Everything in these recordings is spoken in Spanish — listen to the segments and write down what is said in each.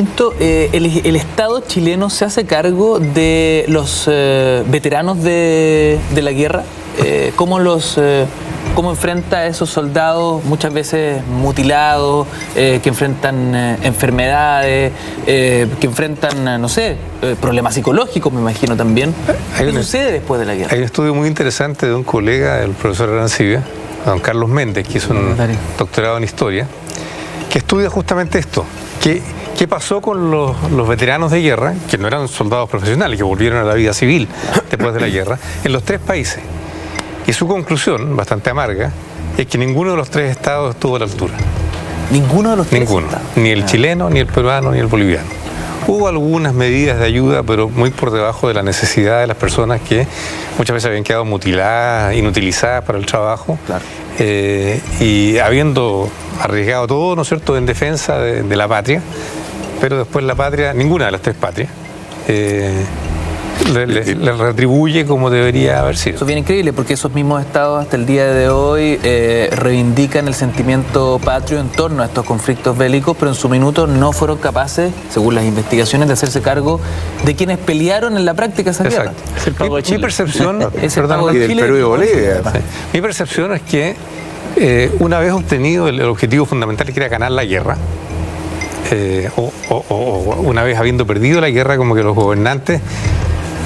El Estado chileno se hace cargo de los veteranos de la guerra. ¿Cómo enfrenta a esos soldados muchas veces mutilados, que enfrentan enfermedades, que enfrentan, no sé, problemas psicológicos, me imagino también? ¿Qué sucede después de la guerra? Hay un estudio muy interesante de un colega, el profesor Arancibia, don Carlos Méndez, que hizo un doctorado en historia, que estudia justamente esto. ¿Qué pasó con los veteranos de guerra, que no eran soldados profesionales, que volvieron a la vida civil después de la guerra, en los tres países? Y su conclusión, bastante amarga, es que ninguno de los tres estados estuvo a la altura. ¿Ninguno de los tres estados? Ni el chileno, ni el peruano, ni el boliviano. Hubo algunas medidas de ayuda, pero muy por debajo de la necesidad de las personas que muchas veces habían quedado mutiladas, inutilizadas para el trabajo. Claro. Y habiendo arriesgado todo, ¿no es cierto?, en defensa de la patria, pero después la patria, ninguna de las tres patrias, le retribuye como debería haber sido. Eso es bien increíble, porque esos mismos estados hasta el día de hoy reivindican el sentimiento patrio en torno a estos conflictos bélicos, pero en su minuto no fueron capaces, según las investigaciones, de hacerse cargo de quienes pelearon en la práctica esa guerra. Es el pago de Chile. Mi percepción es el pago de Chile, Perú y Bolivia. Sí. Mi percepción es que una vez obtenido el objetivo fundamental, que era ganar la guerra, o una vez habiendo perdido la guerra, como que los gobernantes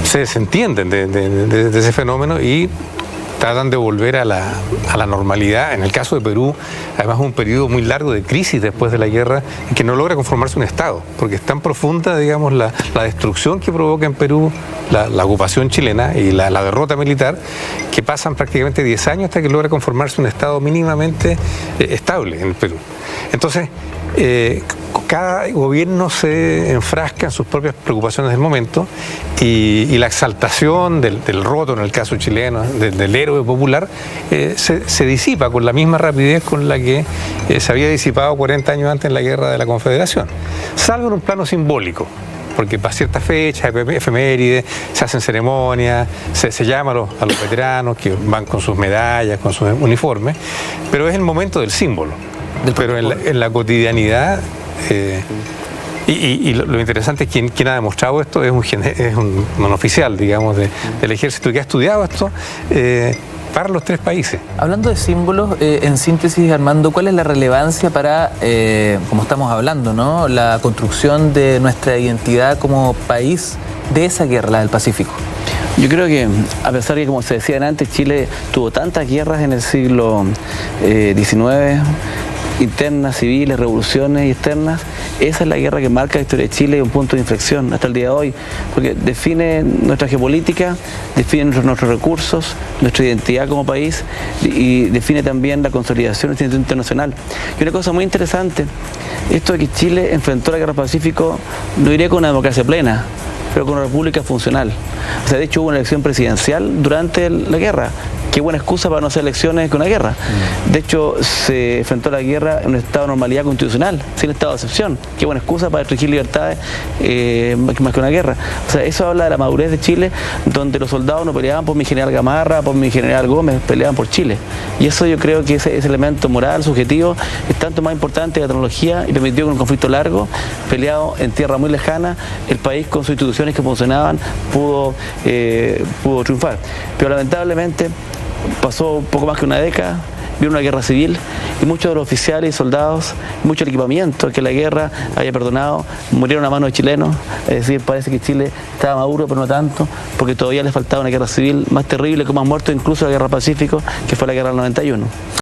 se desentienden de ese fenómeno y tratan de volver a la normalidad. En el caso de Perú, además, un periodo muy largo de crisis después de la guerra, en que no logra conformarse un Estado, porque es tan profunda, digamos, la destrucción que provoca en Perú la ocupación chilena y la derrota militar, que pasan prácticamente 10 años hasta que logra conformarse un Estado mínimamente estable en el Perú. Entonces, cada gobierno se enfrasca en sus propias preocupaciones del momento y la exaltación del roto, en el caso chileno, del héroe popular, se disipa con la misma rapidez con la que se había disipado 40 años antes en la guerra de la Confederación, salvo en un plano simbólico, porque para ciertas fechas, efemérides, se hacen ceremonias, se llama a los veteranos que van con sus medallas, con sus uniformes, pero es el momento del símbolo. Pero en la cotidianidad, y lo interesante es que quien ha demostrado esto es un oficial, digamos, del ejército que ha estudiado esto para los tres países. Hablando de símbolos, en síntesis, Armando, ¿cuál es la relevancia para, como estamos hablando, ¿no?, la construcción de nuestra identidad como país de esa guerra, la del Pacífico? Yo creo que, a pesar de que, como se decía antes, Chile tuvo tantas guerras en el siglo XIX, internas, civiles, revoluciones y externas, esa es la guerra que marca la historia de Chile y un punto de inflexión hasta el día de hoy, porque define nuestra geopolítica, define nuestros recursos, nuestra identidad como país y define también la consolidación del sistema internacional. Y una cosa muy interesante, esto de que Chile enfrentó la guerra del Pacífico, no iría con una democracia plena, pero con una república funcional. O sea, de hecho hubo una elección presidencial durante la guerra. Qué buena excusa para no hacer elecciones con una guerra. De hecho, se enfrentó a la guerra en un estado de normalidad constitucional, sin estado de excepción. Qué buena excusa para restringir libertades más que una guerra. O sea, eso habla de la madurez de Chile, donde los soldados no peleaban por mi general Gamarra, por mi general Gómez, peleaban por Chile. Y eso yo creo que ese elemento moral, subjetivo, es tanto más importante que la tecnología y permitió que en un conflicto largo, peleado en tierra muy lejana, el país con sus instituciones que funcionaban pudo triunfar. Pero lamentablemente pasó poco más que una década, vino una guerra civil y muchos de los oficiales y soldados, mucho del equipamiento que la guerra había perdonado, murieron a manos de chilenos. Es decir, parece que Chile estaba maduro, pero no tanto, porque todavía le faltaba una guerra civil más terrible, con más muertos, incluso la guerra del Pacífico, que fue la guerra del 91.